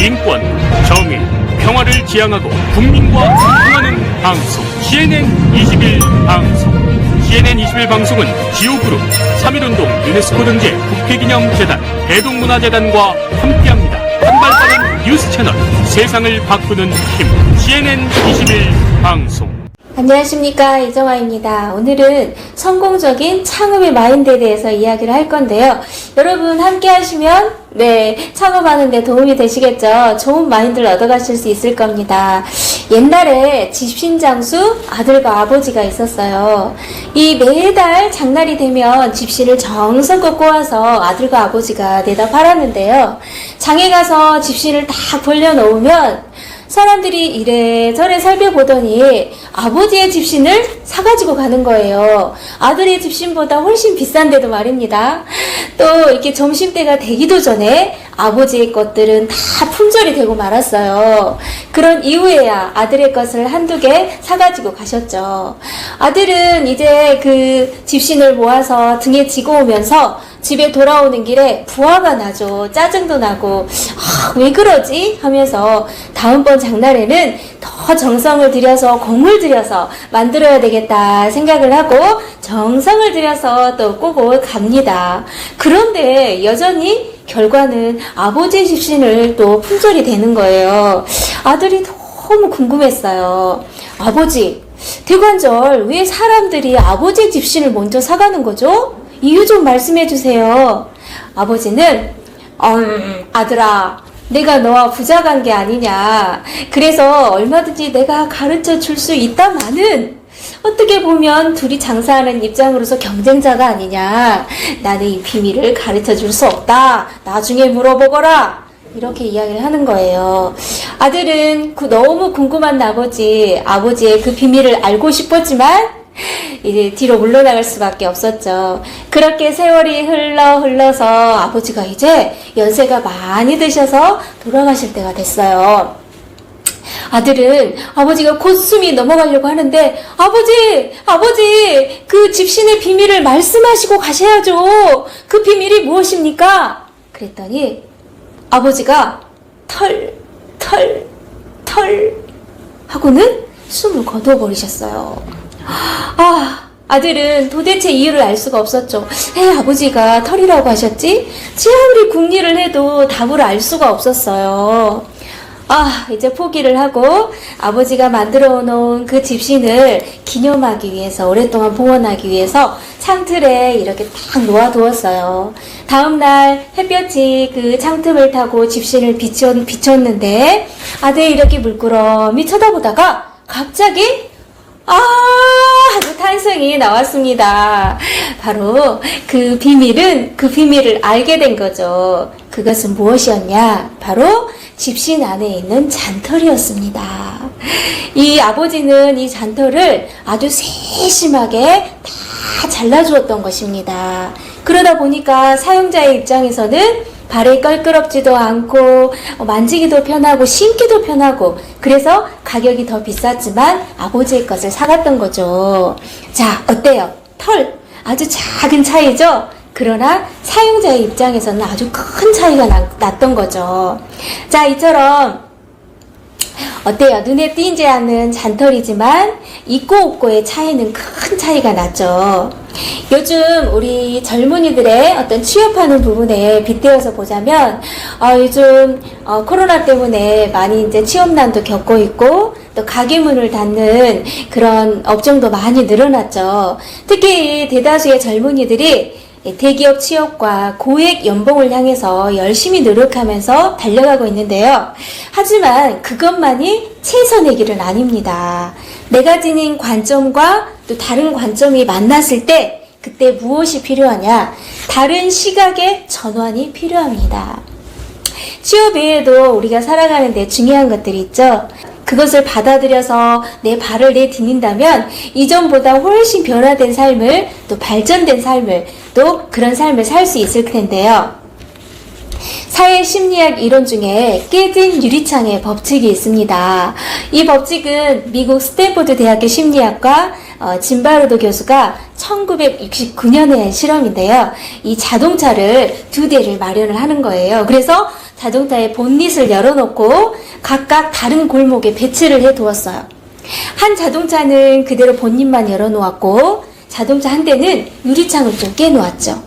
인권, 정의, 평화를 지향하고 국민과 소통하는 방송 CNN 21 방송. CNN 21 방송은 지오그룹, 3.1운동 유네스코 등재 국회기념재단, 대동문화재단과 함께합니다. 한발 빠른 뉴스 채널, 세상을 바꾸는 힘, CNN 21 방송. 안녕하십니까, 이정아입니다. 오늘은 성공적인 창업의 마인드에 대해서 이야기를 할 건데요. 여러분 함께 하시면 창업하는 데 도움이 되시겠죠. 좋은 마인드를 얻어가실 수 있을 겁니다. 옛날에 집신장수 아들과 아버지가 있었어요. 이 매달 장날이 되면 집신을 정성껏 꼬아서 아들과 아버지가 내다 팔았는데요. 장에 가서 집신을 다 벌려놓으면 사람들이 이래저래 살펴보더니 아버지의 집신을 사가지고 가는 거예요. 아들의 집신보다 훨씬 비싼데도 말입니다. 또 이렇게 점심때가 되기도 전에 아버지의 것들은 다 품절이 되고 말았어요. 그런 이후에야 아들의 것을 한두 개 사가지고 가셨죠. 아들은 이제 그 집신을 모아서 등에 지고 오면서 집에 돌아오는 길에 부화가 나죠. 짜증도 나고 왜 그러지? 하면서 다음번 장날에는 더 정성을 들여서 공을 들여서 만들어야 되겠다 생각을 하고 정성을 들여서 또 꼬고 갑니다. 그런데 여전히 결과는 아버지의 집신을 또 품절이 되는 거예요. 아들이 너무 궁금했어요. 아버지, 대관절 왜 사람들이 아버지의 집신을 먼저 사가는 거죠? 이유 좀 말씀해 주세요. 아버지는 아들아, 내가 너와 부자 관계 아니냐. 그래서 얼마든지 내가 가르쳐 줄 수 있다마는 어떻게 보면 둘이 장사하는 입장으로서 경쟁자가 아니냐. 나는 이 비밀을 가르쳐 줄 수 없다. 나중에 물어보거라. 이렇게 이야기를 하는 거예요. 아들은 너무 궁금한 아버지의 그 비밀을 알고 싶었지만 이제 뒤로 물러나갈 수밖에 없었죠. 그렇게 세월이 흘러서 아버지가 이제 연세가 많이 드셔서 돌아가실 때가 됐어요. 아들은 아버지가 곧 숨이 넘어가려고 하는데 아버지 그 집신의 비밀을 말씀하시고 가셔야죠. 그 비밀이 무엇입니까? 그랬더니 아버지가 털 하고는 숨을 거두어버리셨어요. 아들은 도대체 이유를 알 수가 없었죠. 아버지가 털이라고 하셨지? 아무리 궁리를 해도 답을 알 수가 없었어요. 이제 포기를 하고 아버지가 만들어 놓은 그 집신을 기념하기 위해서, 오랫동안 봉헌하기 위해서 창틀에 이렇게 딱 놓아두었어요. 다음날 햇볕이 그 창틀을 타고 집신을 비췄는데 아들이 이렇게 물끄러미 쳐다보다가 갑자기 하고 탄성이 나왔습니다. 바로 그 비밀을 알게 된 거죠. 그것은 무엇이었냐? 바로 집신 안에 있는 잔털이었습니다. 이 아버지는 이 잔털을 아주 세심하게 다 잘라주었던 것입니다. 그러다 보니까 사용자의 입장에서는 발에 껄끄럽지도 않고 만지기도 편하고 신기도 편하고 그래서 가격이 더 비쌌지만 아버지의 것을 사갔던 거죠. 자, 어때요? 털 아주 작은 차이죠? 그러나 사용자의 입장에서는 아주 큰 차이가 났던 거죠. 자, 이처럼 어때요? 눈에 띄지 않는 잔털이지만 있고 없고의 차이는 큰 차이가 났죠. 요즘 우리 젊은이들의 어떤 취업하는 부분에 빗대어서 보자면 요즘 코로나 때문에 많이 이제 취업난도 겪고 있고 또 가게 문을 닫는 그런 업종도 많이 늘어났죠. 특히 대다수의 젊은이들이 대기업 취업과 고액 연봉을 향해서 열심히 노력하면서 달려가고 있는데요. 하지만 그것만이 최선의 길은 아닙니다. 내가 지닌 관점과 또 다른 관점이 만났을 때 그때 무엇이 필요하냐? 다른 시각의 전환이 필요합니다. 취업 외에도 우리가 살아가는 데 중요한 것들이 있죠. 그것을 받아들여서 내 발을 내딛는다면 이전보다 훨씬 변화된 삶을, 또 발전된 삶을, 또 그런 삶을 살 수 있을 텐데요. 사회심리학 이론 중에 깨진 유리창의 법칙이 있습니다. 이 법칙은 미국 스탠포드 대학교 심리학과 진바르도 교수가 1969년에 한 실험인데요. 이 자동차를 2대를 마련을 하는 거예요. 그래서 자동차의 본닛을 열어놓고 각각 다른 골목에 배치를 해 두었어요. 한 자동차는 그대로 본닛만 열어놓았고 자동차 한 대는 유리창을 좀 깨놓았죠.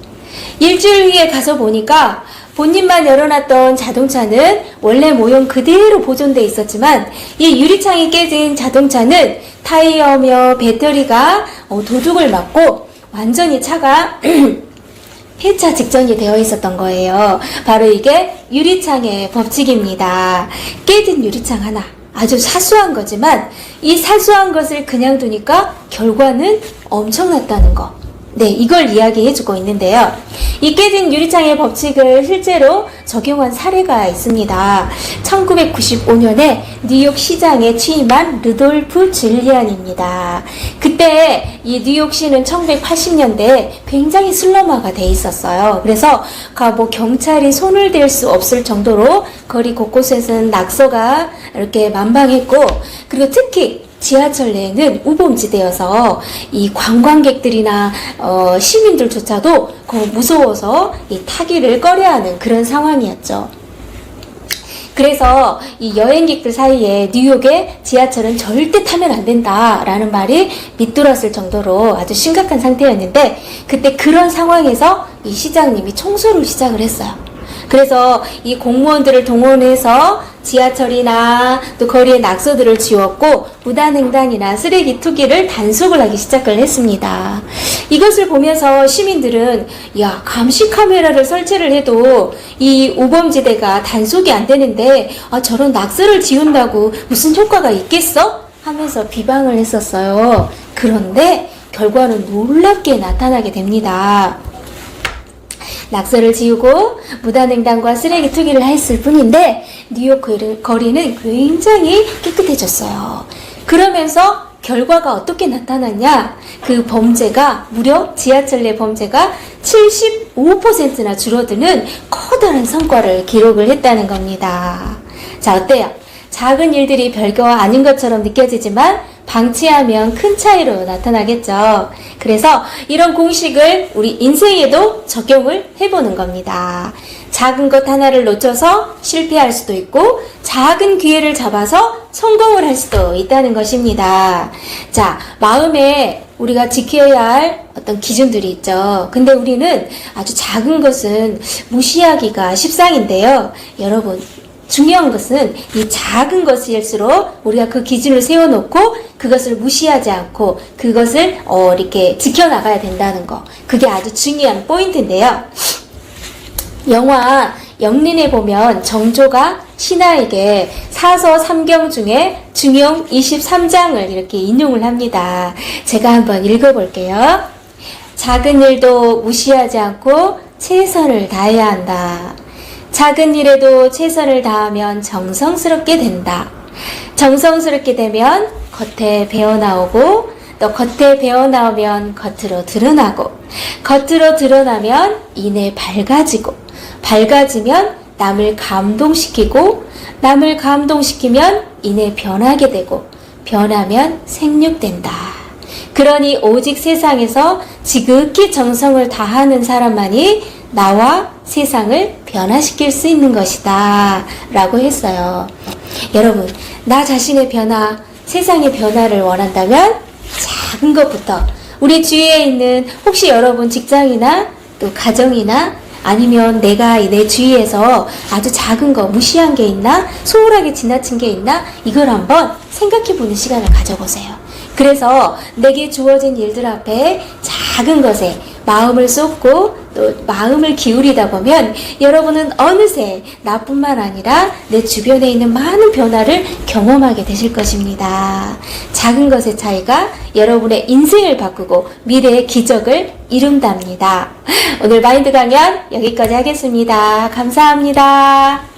일주일 후에 가서 보니까 본닛만 열어놨던 자동차는 원래 모형 그대로 보존돼 있었지만 이 유리창이 깨진 자동차는 타이어며 배터리가 도둑을 맞고 완전히 차가 폐차 직전이 되어 있었던 거예요. 바로 이게 유리창의 법칙입니다. 깨진 유리창 하나, 아주 사소한 거지만 이 사소한 것을 그냥 두니까 결과는 엄청났다는 거. 네, 이걸 이야기해주고 있는데요. 이 깨진 유리창의 법칙을 실제로 적용한 사례가 있습니다. 1995년에 뉴욕 시장에 취임한 루돌프 줄리안입니다. 그때 이 뉴욕시는 1980년대에 굉장히 슬럼화가 돼 있었어요. 그래서 경찰이 손을 댈 수 없을 정도로 거리 곳곳에서는 낙서가 이렇게 만방했고, 그리고 특히 지하철 내에는 우범지대여서 이 관광객들이나 시민들조차도 무서워서 이 타기를 꺼려하는 그런 상황이었죠. 그래서 이 여행객들 사이에 뉴욕의 지하철은 절대 타면 안 된다라는 말이 밑돌았을 정도로 아주 심각한 상태였는데, 그때 그런 상황에서 이 시장님이 청소를 시작을 했어요. 그래서 이 공무원들을 동원해서 지하철이나 또 거리의 낙서들을 지웠고 무단횡단이나 쓰레기 투기를 단속을 하기 시작을 했습니다. 이것을 보면서 시민들은 감시 카메라를 설치를 해도 이 우범지대가 단속이 안 되는데 저런 낙서를 지운다고 무슨 효과가 있겠어? 하면서 비방을 했었어요. 그런데 결과는 놀랍게 나타나게 됩니다. 낙서를 지우고 무단횡단과 쓰레기 투기를 했을 뿐인데 뉴욕 거리는 굉장히 깨끗해졌어요. 그러면서 결과가 어떻게 나타났냐? 그 범죄가 무려 지하철 내 범죄가 75%나 줄어드는 커다란 성과를 기록을 했다는 겁니다. 자, 어때요? 작은 일들이 별거 아닌 것처럼 느껴지지만 방치하면 큰 차이로 나타나겠죠. 그래서 이런 공식을 우리 인생에도 적용을 해보는 겁니다. 작은 것 하나를 놓쳐서 실패할 수도 있고 작은 기회를 잡아서 성공을 할 수도 있다는 것입니다. 자, 마음에 우리가 지켜야 할 어떤 기준들이 있죠. 근데 우리는 아주 작은 것은 무시하기가 십상인데요. 여러분, 중요한 것은 이 작은 것일수록 우리가 그 기준을 세워놓고 그것을 무시하지 않고 그것을 이렇게 지켜나가야 된다는 거. 그게 아주 중요한 포인트인데요. 영화 영린에 보면 정조가 신하에게 사서 3경 중에 중용 23장을 이렇게 인용을 합니다. 제가 한번 읽어볼게요. 작은 일도 무시하지 않고 최선을 다해야 한다. 작은 일에도 최선을 다하면 정성스럽게 된다. 정성스럽게 되면 겉에 배어나오고 또 겉에 배어나오면 겉으로 드러나고 겉으로 드러나면 이내 밝아지고 밝아지면 남을 감동시키고 남을 감동시키면 이내 변하게 되고 변하면 생육된다. 그러니 오직 세상에서 지극히 정성을 다하는 사람만이 나와 세상을 변화시킬 수 있는 것이다 라고 했어요. 여러분, 나 자신의 변화, 세상의 변화를 원한다면 작은 것부터 우리 주위에 있는 혹시 여러분 직장이나 또 가정이나 아니면 내가 내 주위에서 아주 작은 거 무시한 게 있나? 소홀하게 지나친 게 있나? 이걸 한번 생각해보는 시간을 가져보세요. 그래서 내게 주어진 일들 앞에 작은 것에 마음을 쏟고 또 마음을 기울이다 보면 여러분은 어느새 나뿐만 아니라 내 주변에 있는 많은 변화를 경험하게 되실 것입니다. 작은 것의 차이가 여러분의 인생을 바꾸고 미래의 기적을 이룬답니다. 오늘 마인드 강연 여기까지 하겠습니다. 감사합니다.